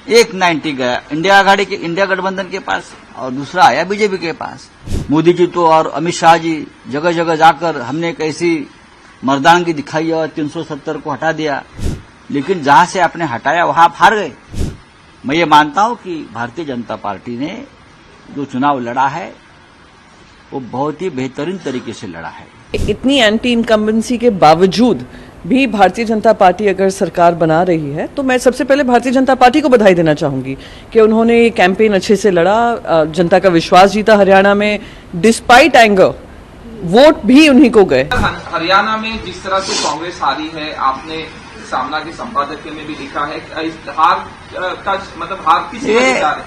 एक 90 गया इंडिया गठबंधन के पास और दूसरा आया बीजेपी के पास। मोदी जी तो और अमित शाह जी जगह जगह जाकर हमने कैसी मर्दानगी दिखाई और 370 को हटा दिया, लेकिन जहां से आपने हटाया वहां आप हार गए। मैं ये मानता हूं कि भारतीय जनता पार्टी ने जो चुनाव लड़ा है वो बहुत ही बेहतरीन तरीके से लड़ा है। इतनी एंटी इनकम्बेंसी के बावजूद भी भारतीय जनता पार्टी अगर सरकार बना रही है तो मैं सबसे पहले भारतीय जनता पार्टी को बधाई देना चाहूंगी कि उन्होंने ये कैंपेन अच्छे से लड़ा, जनता का विश्वास जीता। हरियाणा में डिस्पाइट एंगर वोट भी उन्हीं को गए। हरियाणा में जिस तरह से कांग्रेस हारी है, आपने सामना के संपादकीय में भी लिखा है, हार का मतलब हार किस विचार है?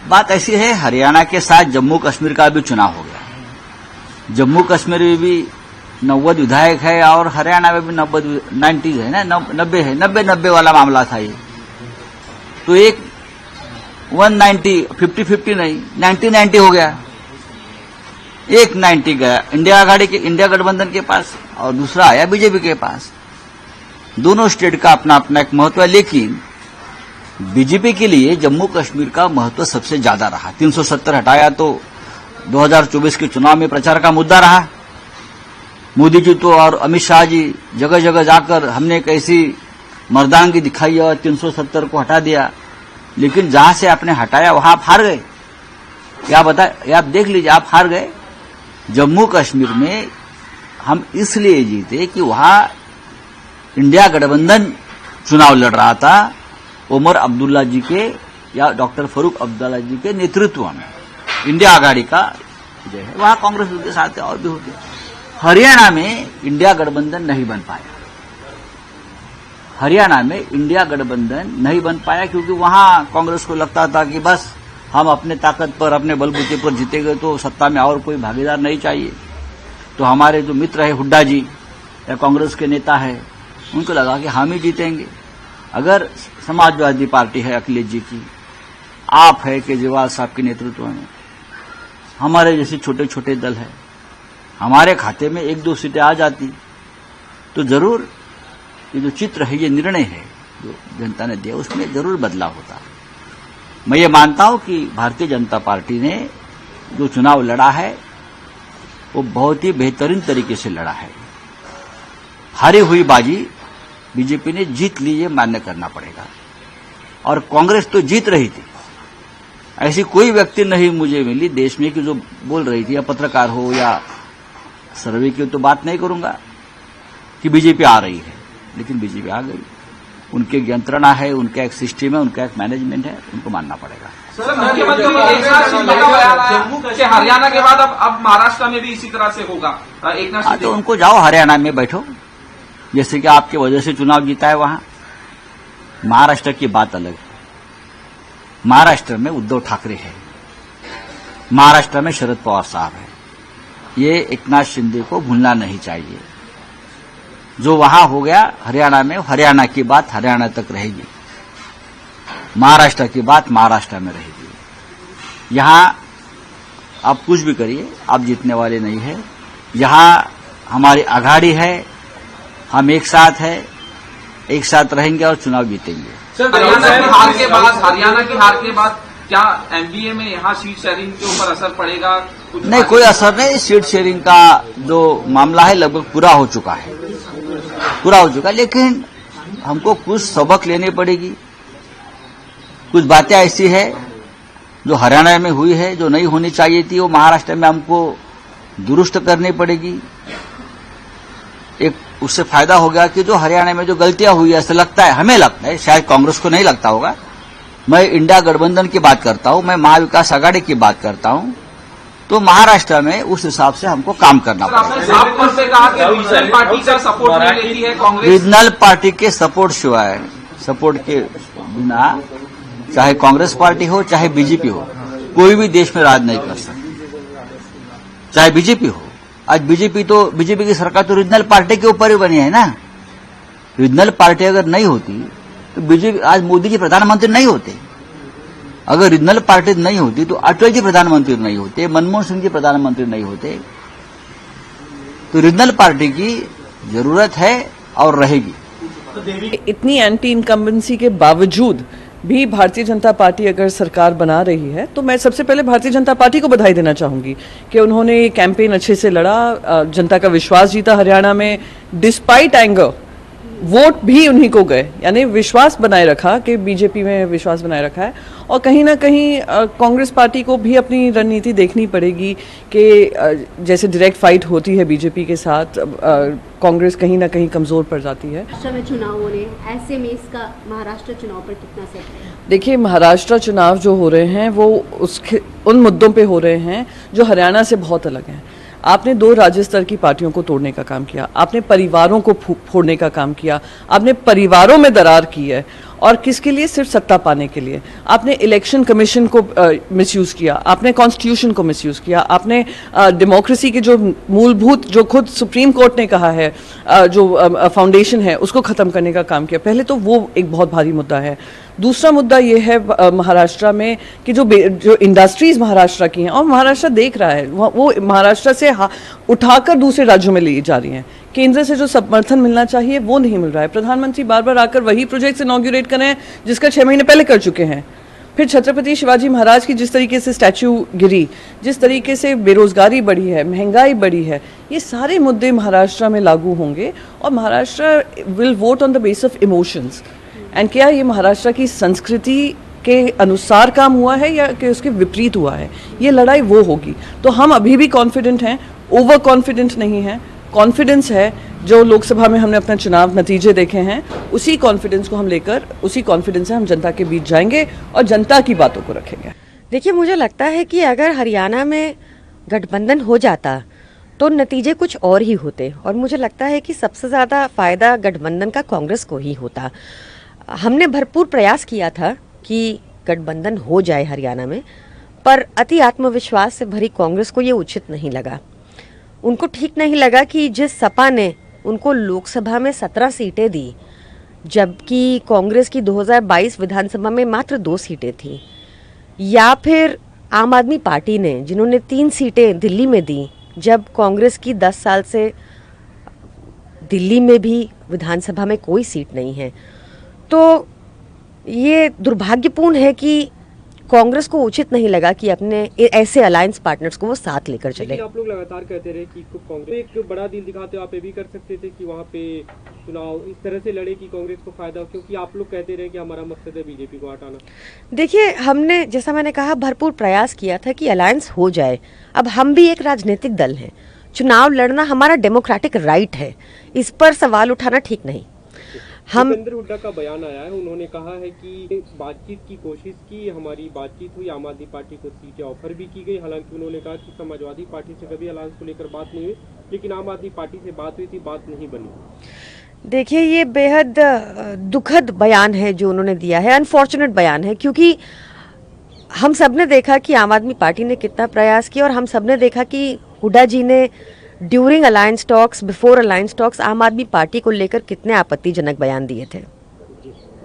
बात ऐसी है, हरियाणा के साथ जम्मू कश्मीर का भी चुनाव हो गया। जम्मू कश्मीर में भी 90 विधायक है और हरियाणा में भी 90 है ना, 90 है, 90 वाला मामला था ये। तो एक 190 50-50 नहीं 90-90 हो गया। एक 90 गया इंडिया गठबंधन के पास और दूसरा आया बीजेपी के पास। दोनों स्टेट का अपना अपना एक महत्व है, लेकिन बीजेपी के लिए जम्मू कश्मीर का महत्व सबसे ज्यादा रहा। 370 हटाया तो 2024 के चुनाव में प्रचार का मुद्दा रहा। मोदी जी तो और अमित शाह जी जगह जगह जाकर हमने कैसी मर्दानगी दिखाई और 370 को हटा दिया, लेकिन जहां से आपने हटाया वहां आप हार गए। आप देख लीजिए, आप हार गए। जम्मू कश्मीर में हम इसलिए जीते कि वहां इंडिया गठबंधन चुनाव लड़ रहा था, उमर अब्दुल्ला जी के या डॉक्टर फारूक अब्दुल्ला जी के नेतृत्व में इंडिया आघाड़ी का जो है वहां कांग्रेस उनके साथ है और भी होते। हरियाणा में इंडिया गठबंधन नहीं बन पाया। हरियाणा में इंडिया गठबंधन नहीं बन पाया क्योंकि वहां कांग्रेस को लगता था कि बस हम अपने ताकत पर, अपने बलबूते पर जीतेंगे तो सत्ता में और कोई भागीदार नहीं चाहिए। तो हमारे जो मित्र है हुड्डा जी या कांग्रेस के नेता है, उनको लगा कि हम ही जीतेंगे। अगर समाजवादी पार्टी है अखिलेश जी की, आप है केजरीवाल साहब के नेतृत्व में, हमारे जैसे छोटे छोटे दल है, हमारे खाते में 1-2 सीटें आ जाती तो जरूर ये जो चित्र है, ये निर्णय है जो जनता ने दिया, उसमें जरूर बदलाव होता। मैं ये मानता हूं कि भारतीय जनता पार्टी ने जो चुनाव लड़ा है वो बहुत ही बेहतरीन तरीके से लड़ा है। हारी हुई बाजी बीजेपी ने जीत ली, ये मान्य करना पड़ेगा। और कांग्रेस तो जीत रही थी, ऐसी कोई व्यक्ति नहीं मुझे मिली देश में कि जो बोल रही थी, या पत्रकार हो या सर्वे की तो बात नहीं करूंगा कि बीजेपी आ रही है, लेकिन बीजेपी आ गई। उनके यंत्रणा है, उनका एक सिस्टम है, उनका एक मैनेजमेंट है, उनको मानना पड़ेगा। सर, मुख्यमंत्री एक नाथ शिंदे का बयान आया कि हरियाणा के बाद अब महाराष्ट्र में भी इसी तरह से होगा। एक नाथ शिंदे, तो उनको जाओ हरियाणा में बैठो, जैसे कि आपके वजह से चुनाव जीता है वहां। महाराष्ट्र की बात अलग है। महाराष्ट्र में उद्धव ठाकरे है, महाराष्ट्र में शरद पवार साहब है। ये एक नाथ शिंदे को भूलना नहीं चाहिए। जो वहां हो गया हरियाणा में, हरियाणा की बात हरियाणा तक रहेगी, महाराष्ट्र की बात महाराष्ट्र में रहेगी। यहां आप कुछ भी करिए, आप जीतने वाले नहीं है। यहां हमारी आघाड़ी है, हम एक साथ है, एक साथ रहेंगे और चुनाव जीतेंगे। हरियाणा की हार के बाद क्या एमबीए में यहाँ सीट शेयरिंग के ऊपर असर पड़ेगा? नहीं, कोई असर नहीं। सीट शेयरिंग का जो मामला है लगभग पूरा हो चुका है, लेकिन हमको कुछ सबक लेनी पड़ेगी। कुछ बातें ऐसी है जो हरियाणा में हुई है, जो नहीं होनी चाहिए थी, वो महाराष्ट्र में हमको दुरुस्त करनी पड़ेगी। एक उससे फायदा हो गया कि जो हरियाणा में जो गलतियां हुई, ऐसा लगता है, हमें लगता है, शायद कांग्रेस को नहीं लगता होगा। मैं इंडिया गठबंधन की बात करता हूं, मैं महाविकास आघाड़ी की बात करता हूं, तो महाराष्ट्र में उस हिसाब से हमको काम करना पड़ेगा। आपने कहा कि रीजनल पार्टी का सपोर्ट नहीं लेती है कांग्रेस। रीजनल पार्टी के सपोर्ट सिवाय, सपोर्ट के बिना, चाहे कांग्रेस पार्टी हो चाहे बीजेपी हो, कोई भी देश में राज नहीं कर सकता। चाहे बीजेपी हो, आज बीजेपी की सरकार तो रीजनल पार्टी के ऊपर ही बनी है ना। रीजनल पार्टी अगर नहीं होती तो बीजेपी, आज मोदी जी प्रधानमंत्री नहीं होते। अगर रीजनल पार्टी नहीं होती तो अटल जी प्रधानमंत्री नहीं होते, मनमोहन सिंह जी प्रधानमंत्री नहीं होते। तो रीजनल पार्टी की जरूरत है और रहेगी। इतनी एंटी इनकम्बेंसी के बावजूद भी भारतीय जनता पार्टी अगर सरकार बना रही है तो मैं सबसे पहले भारतीय जनता पार्टी को बधाई देना चाहूँगी कि उन्होंने ये कैंपेन अच्छे से लड़ा, जनता का विश्वास जीता हरियाणा में, डिस्पाइट एंगर वोट भी उन्हीं को गए, यानी विश्वास बनाए रखा कि बीजेपी में विश्वास बनाए रखा है। और कहीं ना कहीं कांग्रेस पार्टी को भी अपनी रणनीति देखनी पड़ेगी कि जैसे डायरेक्ट फाइट होती है बीजेपी के साथ, कांग्रेस कहीं ना कहीं कमज़ोर पड़ जाती है। महाराष्ट्र में चुनाव होने, ऐसे में इसका महाराष्ट्र चुनाव पर कितना असर है? देखिए, महाराष्ट्र चुनाव जो हो रहे हैं वो उन मुद्दों पे हो रहे हैं जो हरियाणा से बहुत अलग हैं। आपने 2 राज्य स्तर की पार्टियों को तोड़ने का काम किया, आपने परिवारों को फोड़ने का काम किया, आपने परिवारों में दरार की है, और किसके लिए? सिर्फ सत्ता पाने के लिए। आपने इलेक्शन कमीशन को मिसयूज़ किया, आपने कॉन्स्टिट्यूशन को मिसयूज़ किया, आपने डेमोक्रेसी के जो मूलभूत, जो खुद सुप्रीम कोर्ट ने कहा है जो फाउंडेशन है, उसको ख़त्म करने का काम किया। पहले तो वो एक बहुत भारी मुद्दा है। दूसरा मुद्दा ये है महाराष्ट्र में कि जो इंडस्ट्रीज महाराष्ट्र की हैं, और महाराष्ट्र देख रहा है, वो महाराष्ट्र से उठाकर दूसरे राज्यों में ले जा रही हैं। केंद्र से जो समर्थन मिलना चाहिए वो नहीं मिल रहा है। प्रधानमंत्री बार बार आकर वही प्रोजेक्ट्स इनॉग्रेट कर रहे हैं जिसका 6 महीने पहले कर चुके हैं। फिर छत्रपति शिवाजी महाराज की जिस तरीके से स्टैच्यू गिरी, जिस तरीके से बेरोजगारी बढ़ी है, महंगाई बढ़ी है, ये सारे मुद्दे महाराष्ट्र में लागू होंगे और Maharashtra will vote on the base of emotions. And क्या ये महाराष्ट्र की संस्कृति के अनुसार काम हुआ है या कि उसके विपरीत हुआ है, ये लड़ाई वो होगी। तो हम अभी भी कॉन्फिडेंट हैं, ओवर कॉन्फिडेंट नहीं हैं। कॉन्फिडेंस है, जो लोकसभा में हमने अपना चुनाव नतीजे देखे हैं, उसी कॉन्फिडेंस को हम लेकर, उसी कॉन्फिडेंस से हम जनता के बीच जाएंगे और जनता की बातों को रखेंगे। देखिए, मुझे लगता है कि अगर हरियाणा में गठबंधन हो जाता तो नतीजे कुछ और ही होते, और मुझे लगता है कि सबसे ज़्यादा फ़ायदा गठबंधन का कांग्रेस को ही होता। हमने भरपूर प्रयास किया था कि गठबंधन हो जाए हरियाणा में, पर अति आत्मविश्वास से भरी कांग्रेस को ये उचित नहीं लगा। उनको ठीक नहीं लगा कि जिस सपा ने उनको लोकसभा में 17 सीटें दी, जबकि कांग्रेस की 2022 विधानसभा में मात्र 2 सीटें थी, या फिर आम आदमी पार्टी ने जिन्होंने 3 सीटें दिल्ली में दी, जब कांग्रेस की 10 साल से दिल्ली में भी विधानसभा में कोई सीट नहीं है। तो ये दुर्भाग्यपूर्ण है कि कांग्रेस को उचित नहीं लगा कि अपने ऐसे अलायंस पार्टनर्स को वो साथ लेकर चले। आप लोग लगातार कहते रहे कि कांग्रेस एक बड़ा डील दिखाते हो, आप ये भी कर सकते थे कि वहाँ पे चुनाव इस तरह से लड़े कि कांग्रेस को फायदा हो, क्योंकि आप लोग कहते रहे कि हमारा मकसद है बीजेपी को हटाना। देखिए, हमने, जैसा मैंने कहा, भरपूर प्रयास किया था कि अलायंस हो जाए। अब हम भी एक राजनीतिक दल हैं, चुनाव लड़ना हमारा डेमोक्रेटिक राइट है, इस पर सवाल उठाना ठीक नहीं। भूपेंद्र हुड्डा का बयान आया है, उन्होंने कहा है कि बातचीत की कोशिश की, हमारी बातचीत हुई, आम आदमी पार्टी को सीटें ऑफर भी की गई। हालांकि उन्होंने कहा कि समाजवादी पार्टी से कभी अलायंस को लेकर बात नहीं हुई, लेकिन आम आदमी पार्टी से बात हुई थी, बात नहीं बनी। देखिए, ये बेहद दुखद बयान है जो उन्होंने दिया है, अनफॉर्चुनेट बयान है, क्योंकि हम सब ने देखा कि आम आदमी पार्टी ने कितना प्रयास किया, और हम सब ने देखा कि हुड्डा जी ने during alliance talks, before alliance talks, आम आदमी पार्टी को लेकर कितने आपत्तिजनक बयान दिए थे।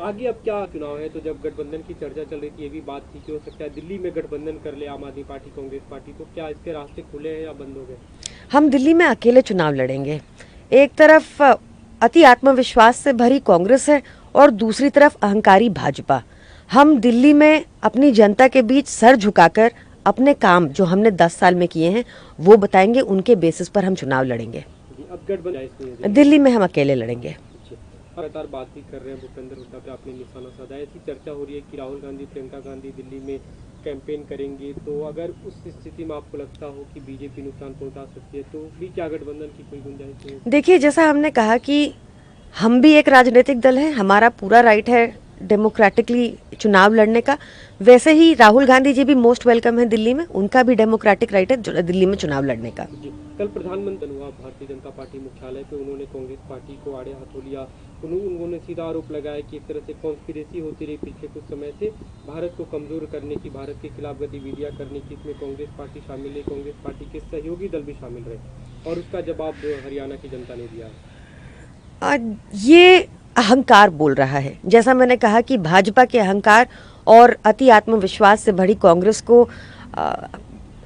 आगे अब क्या चुनाव है? तो जब गठबंधन की चर्चा चल रही थी, ये भी बात थी कि हो सकता है दिल्ली में गठबंधन कर ले आम आदमी पार्टी कांग्रेस पार्टी, तो क्या इसके रास्ते खुले हैं या बंद हो गए? हम दिल्ली में अकेले चुनाव लड़ेंगे। एक तरफ अति आत्मविश्वास से भरी कांग्रेस है और दूसरी तरफ अहंकारी भाजपा। हम दिल्ली में अपनी जनता के बीच सर झुकाकर अपने काम जो हमने 10 साल में किए हैं वो बताएंगे, उनके बेसिस पर हम चुनाव लड़ेंगे। अब गठबंधन दिल्ली में हम अकेले लड़ेंगे। लगातार बात भी कर रहे हैं भूपेंद्र हुड्डा पे, आपने निशाना साधा। ऐसी चर्चा हो रही है कि राहुल गांधी, प्रियंका गांधी दिल्ली में कैंपेन करेंगे, तो अगर उस स्थिति में आपको लगता हो कि बीजेपी नुकसान पहुंचा सकती है, तो भी क्या गठबंधन की कोई गुंजाइश नहीं? देखिए, जैसा हमने कहा कि हम भी एक राजनीतिक दल है, हमारा पूरा राइट है डेमोक्रेटिकली चुनाव लड़ने का, वैसे ही राहुल गांधी जी भी मोस्ट वेलकम है दिल्ली में, उनका भी डेमोक्रेटिक राइट है दिल्ली में चुनाव लड़ने का। कल प्रधानमंत्री हुआ भारतीय जनता पार्टी मुख्यालय पे, उन्होंने कांग्रेस पार्टी को आड़े हाथों लिया। उन्होंने सीधा आरोप लगाया कि एक तरह से कॉन्स्पिरेसी होती रही पिछले कुछ समय से भारत को कमजोर करने की, भारत के खिलाफ गतिविधियां करने की, इसमें कांग्रेस पार्टी शामिल है, कांग्रेस पार्टी के सहयोगी दल भी शामिल रहे, और उसका जवाब हरियाणा की जनता ने दिया है। ये अहंकार बोल रहा है। जैसा मैंने कहा कि भाजपा के अहंकार और अति आत्मविश्वास से भरी कांग्रेस को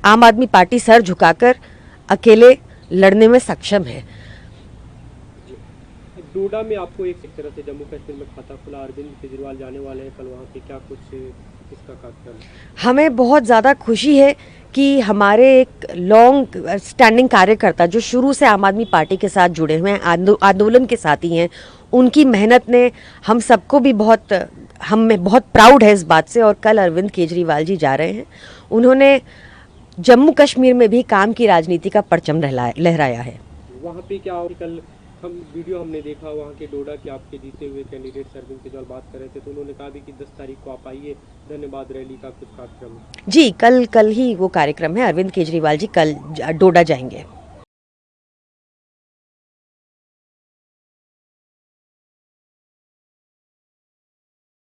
आम आदमी पार्टी सर झुकाकर अकेले लड़ने में सक्षम है। डोडा में आपको एक तरह से जम्मू कश्मीर में खाता खुला, अरविंद केजरीवाल जाने वाले हैं कल वहाँ पे, क्या कुछ इसका कार्यक्रम है? हमें बहुत ज़्यादा खुशी है कि हमारे एक लॉन्ग स्टैंडिंग कार्यकर्ता जो शुरू से आम आदमी पार्टी के साथ जुड़े हुए हैं, आंदोलन के साथी हैं, उनकी मेहनत ने हम सबको भी हमें बहुत प्राउड है इस बात से। और कल अरविंद केजरीवाल जी जा रहे हैं, उन्होंने जम्मू कश्मीर में भी काम की राजनीति का परचम लहराया है। वहाँ पे क्या कल हमने देखा वहाँ के डोडा के आपके जीते हुए कैंडिडेट अरविंद केजरीवाल बात कर रहे थे, तो उन्होंने कहा भी कि 10 तारीख को आप आइए, धन्यवाद रैली का कुछ कार्यक्रम है। जी, कल ही वो कार्यक्रम है। अरविंद केजरीवाल जी कल डोडा जाएंगे।